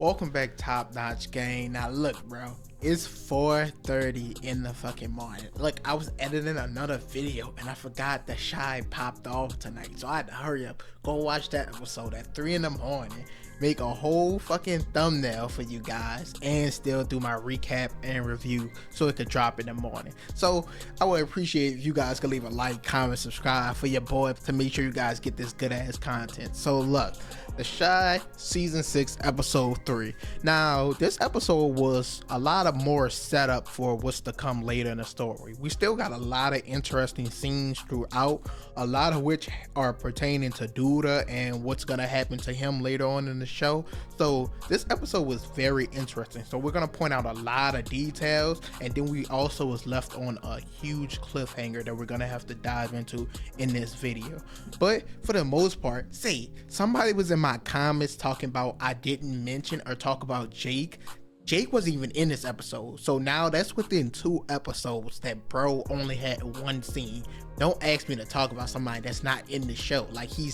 Welcome back, Top Notch Gang. Now look, bro, it's 4:30 in the fucking morning. Look, I was editing another video and I forgot the Shy popped off tonight, so I had to hurry up, go watch that episode at 3 in the morning, make a whole fucking thumbnail for you guys, and still do my recap and review so it could drop in the morning. So I would appreciate if you guys could leave a like, comment, subscribe for your boy to make sure you guys get this good ass content. So look, The Shy season 6 episode 3. Now this episode was a lot of more setup for what's to come later in the story. We still got a lot of interesting scenes throughout, a lot of which are pertaining to Douda and what's gonna happen to him later on in the show. So this episode was very interesting, so we're gonna point out a lot of details, and then we also was left on a huge cliffhanger that we're gonna have to dive into in this video. But for the most part, say somebody was in my comments talking about I didn't mention or talk about Jake wasn't even in this episode, so now that's within 2 episodes that bro only had one scene. Don't ask me to talk about somebody that's not in the show. Like, he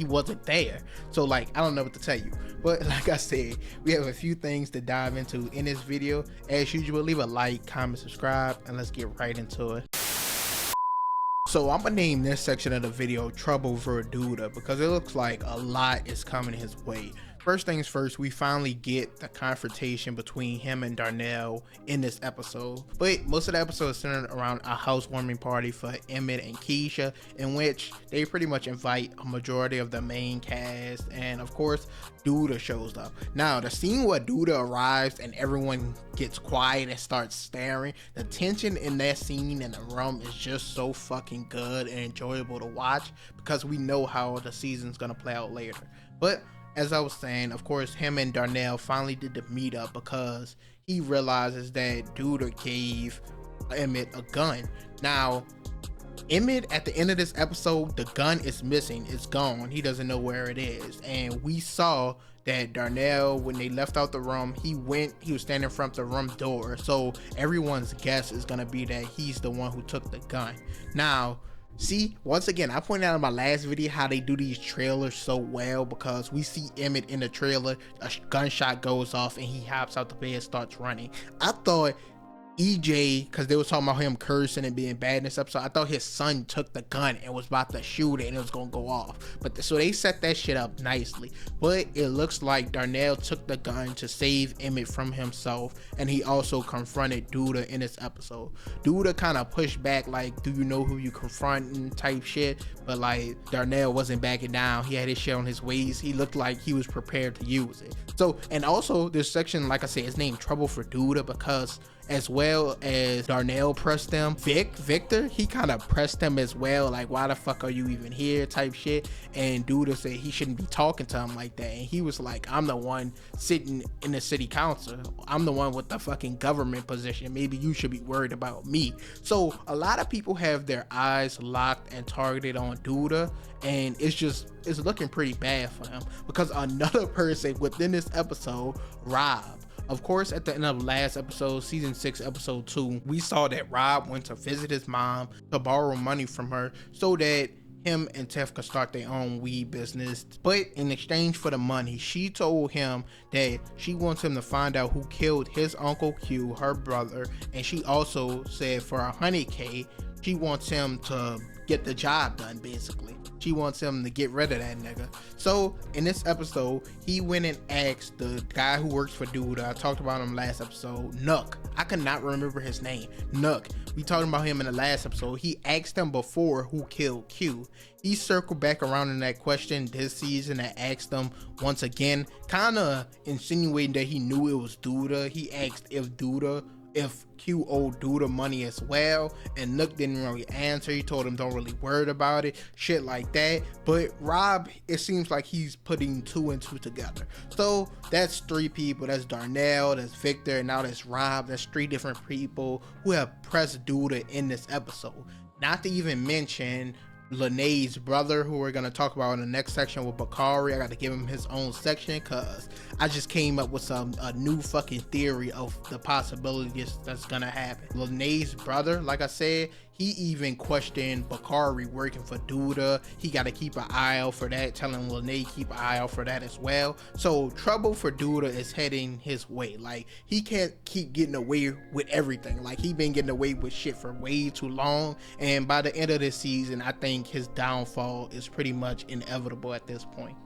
wasn't there, so like I don't know what to tell you. But like I said, we have a few things to dive into in this video. As usual, leave a like, comment, subscribe, and let's get right into it. So I'm gonna name this section of the video Trouble for Douda because it looks like a lot is coming his way. First things first, we finally get the confrontation between him and Darnell in this episode, but most of the episode is centered around a housewarming party for Emmett and Keisha, in which they pretty much invite a majority of the main cast, and of course Douda shows up. Now the scene where Douda arrives and everyone gets quiet and starts staring, the tension in that scene in the room is just so fucking good and enjoyable to watch because we know how the season's gonna play out later. But as I was saying, of course, him and Darnell finally did the meetup because he realizes that Douda gave Emmett a gun. Now, Emmett, at the end of this episode, the gun is missing. It's gone. He doesn't know where it is. And we saw that Darnell, when they left out the room, he was standing in front of the room door. So everyone's guess is going to be that he's the one who took the gun. Now, see, once again, I pointed out in my last video how they do these trailers so well, because we see Emmett in the trailer, a gunshot goes off and he hops out the bed, starts running. I thought EJ, because they was talking about him cursing and being bad in this episode, I thought his son took the gun and was about to shoot it and it was gonna go off. But so they set that shit up nicely. But it looks like Darnell took the gun to save Emmett from himself, and he also confronted Douda in this episode. Douda kind of pushed back, like, do you know who you confronting type shit, but like Darnell wasn't backing down. He had his shit on his waist. He looked like he was prepared to use it. So, and also this section, like I said, is named Trouble for Douda because as well as Darnell pressed them, Victor, he kind of pressed them as well, like, why the fuck are you even here type shit. And Douda said he shouldn't be talking to him like that, and he was like, I'm the one sitting in the city council, I'm the one with the fucking government position, maybe you should be worried about me. So a lot of people have their eyes locked and targeted on Douda, and it's looking pretty bad for him because another person within this episode, Rob. Of course, at the end of last episode, season 6 episode 2, we saw that Rob went to visit his mom to borrow money from her so that him and Tef could start their own weed business. But in exchange for the money, she told him that she wants him to find out who killed his Uncle Q, her brother, and she also said for $100K, she wants him to get the job done, basically. She wants him to get rid of that nigga. So in this episode, he went and asked the guy who works for Douda, I talked about him last episode, Nook. I could not remember his name. Nook. We talked about him in the last episode. He asked him before who killed Q. He circled back around in that question this season and asked him once again, kind of insinuating that he knew it was Douda. He asked if Q owed Douda money as well, and Nook didn't really answer. He told him don't really worry about it, shit like that. But Rob, it seems like he's putting 2 and 2 together. So that's 3 people. That's Darnell, that's Victor, and now that's Rob. That's 3 different people who have pressed Douda in this episode. Not to even mention Lynae's brother, who we're going to talk about in the next section with Bakari. I got to give him his own section because I just came up with a new fucking theory of the possibilities that's going to happen. Lynae's brother, like I said, He even questioned Bakari working for Douda. He got to keep an eye out for that, telling Lynae keep an eye out for that as well. So trouble for Douda is heading his way. Like, he can't keep getting away with everything. Like, he been getting away with shit for way too long, and by the end of this season, I think his downfall is pretty much inevitable at this point.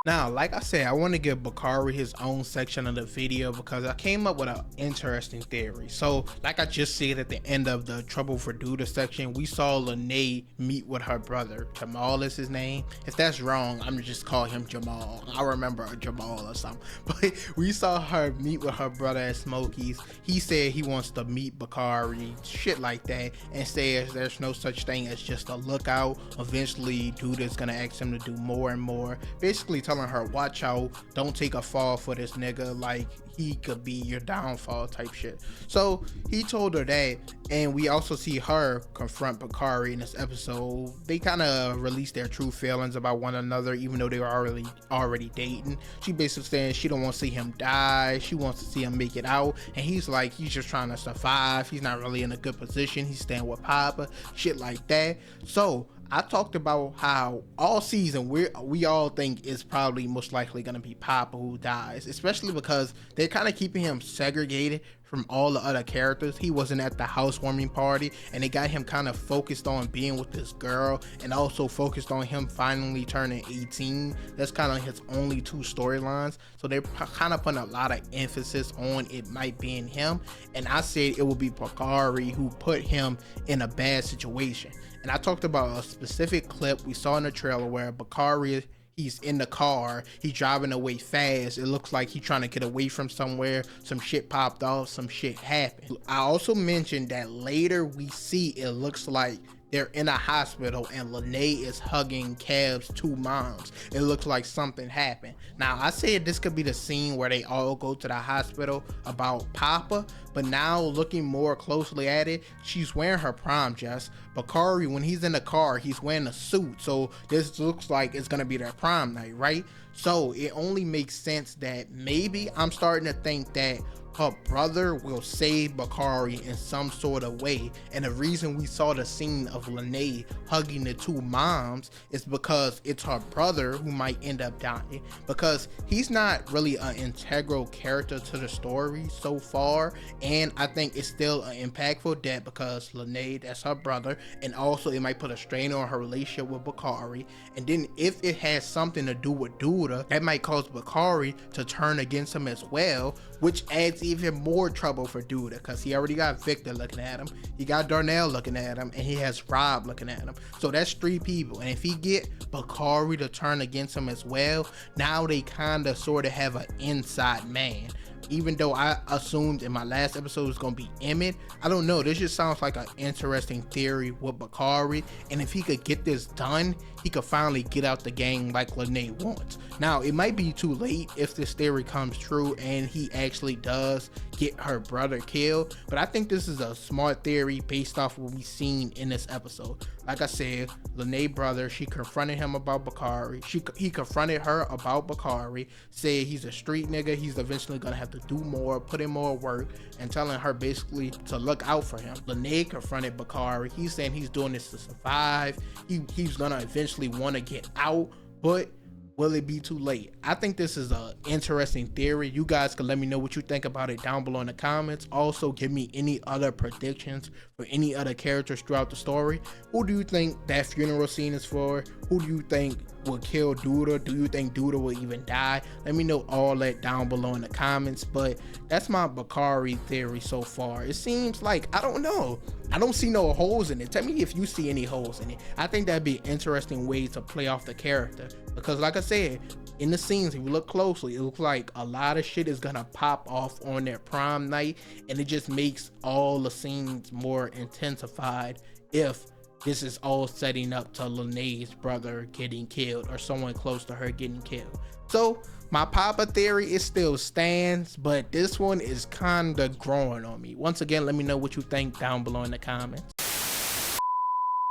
Now, like I said, I want to give Bakari his own section of the video because I came up with an interesting theory. So, like I just said at the end of the Trouble for Douda section, we saw Lynae meet with her brother. Jamal is his name. If that's wrong, I'm gonna just call him Jamal. I remember a Jamal or something. But we saw her meet with her brother at Smokey's. He said he wants to meet Bakari, shit like that, and says there's no such thing as just a lookout. Eventually, Douda's gonna ask him to do more and more. Basically, telling her, watch out, don't take a fall for this nigga, like he could be your downfall type shit. So he told her that, and we also see her confront Bakari in this episode. They kind of released their true feelings about one another, even though they were already dating. She basically saying she don't want to see him die, she wants to see him make it out, and he's like, he's just trying to survive, he's not really in a good position, he's staying with Papa, shit like that. So I talked about how all season we all think it's probably most likely gonna be Papa who dies, especially because they're kind of keeping him segregated from all the other characters. He wasn't at the housewarming party, and they got him kind of focused on being with this girl, and also focused on him finally turning 18. That's kind of his only two storylines. So they're kind of putting a lot of emphasis on it might be in him, and I said it would be Bakari who put him in a bad situation. And I talked about a specific clip we saw in the trailer where Bakari, he's in the car, he's driving away fast. It looks like he's trying to get away from somewhere. Some shit popped off, some shit happened. I also mentioned that later we see it looks like they're in a hospital and Lynae is hugging Kev's two moms. It looks like something happened. Now, I said this could be the scene where they all go to the hospital about Papa, but now looking more closely at it, she's wearing her prom dress. Bakari, when he's in the car, he's wearing a suit, so this looks like it's gonna be their prom night, right? So it only makes sense that maybe I'm starting to think that her brother will save Bakari in some sort of way, and the reason we saw the scene of Lynae hugging the two moms is because it's her brother who might end up dying, because he's not really an integral character to the story so far, and I think it's still an impactful death because Lynae, that's her brother, and also it might put a strain on her relationship with Bakari. And then if it has something to do with Douda, that might cause Bakari to turn against him as well, which adds even more trouble for Douda because he already got Victor looking at him, he got Darnell looking at him, and he has Rob looking at him. So that's three people, and if he get Bakari to turn against him as well, now they kind of sort of have an inside man. Even though I assumed in my last episode it was gonna be Emmett, I don't know, this just sounds like an interesting theory with Bakari, and if he could get this done, he could finally get out the gang like Lynae wants. Now, it might be too late if this theory comes true and he actually does get her brother killed, but I think this is a smart theory based off what we've seen in this episode. Like I said, Lynae brother, she confronted him about Bakari, he confronted her about Bakari, said he's a street nigga, he's eventually gonna have to do more, put in more work, and telling her basically to look out for him. Lynae confronted Bakari, he's saying he's doing this to survive, he's gonna eventually want to get out, but will it be too late? I think this is an interesting theory. You guys can let me know what you think about it down below in the comments. Also, give me any other predictions for any other characters throughout the story. Who do you think that funeral scene is for? Who do you think will kill Douda? Do you think Douda will even die? Let me know all that down below in the comments. But that's my Bakari theory so far. It seems like, I don't know, I don't see no holes in it. Tell me if you see any holes in it. I think that'd be an interesting way to play off the character, because like I said, in the scenes, if you look closely, it looks like a lot of shit is gonna pop off on their prom night, and it just makes all the scenes more intensified if this is all setting up to Lynae's brother getting killed or someone close to her getting killed. So my Papa theory, it still stands, but this one is kind of growing on me. Once again, let me know what you think down below in the comments.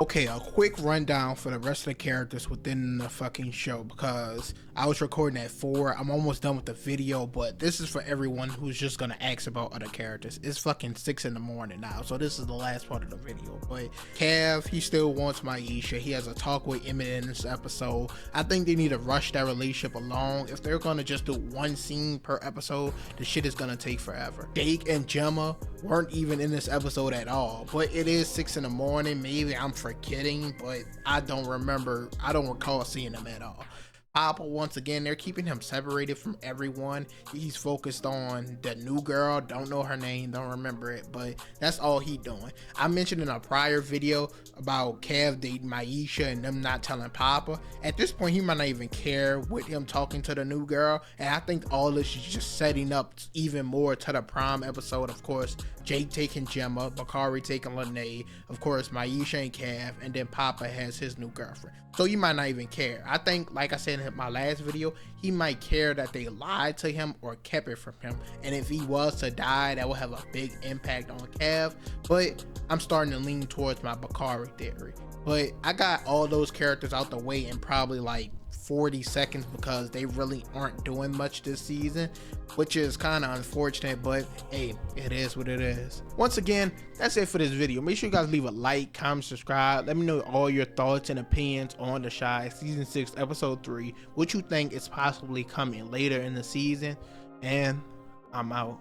Okay, a quick rundown for the rest of the characters within the fucking show, because I was recording at 4. I'm almost done with the video, but this is for everyone who's just gonna ask about other characters. It's fucking 6 in the morning now, so this is the last part of the video. But Cav, he still wants Maisha. He has a talk with Emmett in this episode. I think they need to rush that relationship along. If they're gonna just do one scene per episode, the shit is gonna take forever. Jake and Gemma weren't even in this episode at all, but it is 6 in the morning. Maybe I'm forgetting, but I don't recall seeing them at all. Papa, once again, they're keeping him separated from everyone. He's focused on the new girl, don't know her name, don't remember it, but that's all he doing. I mentioned in a prior video about Cav dating Maisha and them not telling Papa. At this point, he might not even care with him talking to the new girl, and I think all this is just setting up even more to the prom episode. Of course, Jake taking Gemma, Bakari taking Lynae, of course Maisha and Cav, and then Papa has his new girlfriend. So you might not even care. I think, like I said in my last video, he might care that they lied to him or kept it from him, and if he was to die, that would have a big impact on Cav. But I'm starting to lean towards my Bakari theory. But I got all those characters out the way in probably like 40 seconds because they really aren't doing much this season, which is kind of unfortunate, but hey, it is what it is. Once again, that's it for this video. Make sure you guys leave a like, comment, subscribe. Let me know all your thoughts and opinions on The Chi season 6 episode 3, what you think is possibly coming later in the season, and I'm out.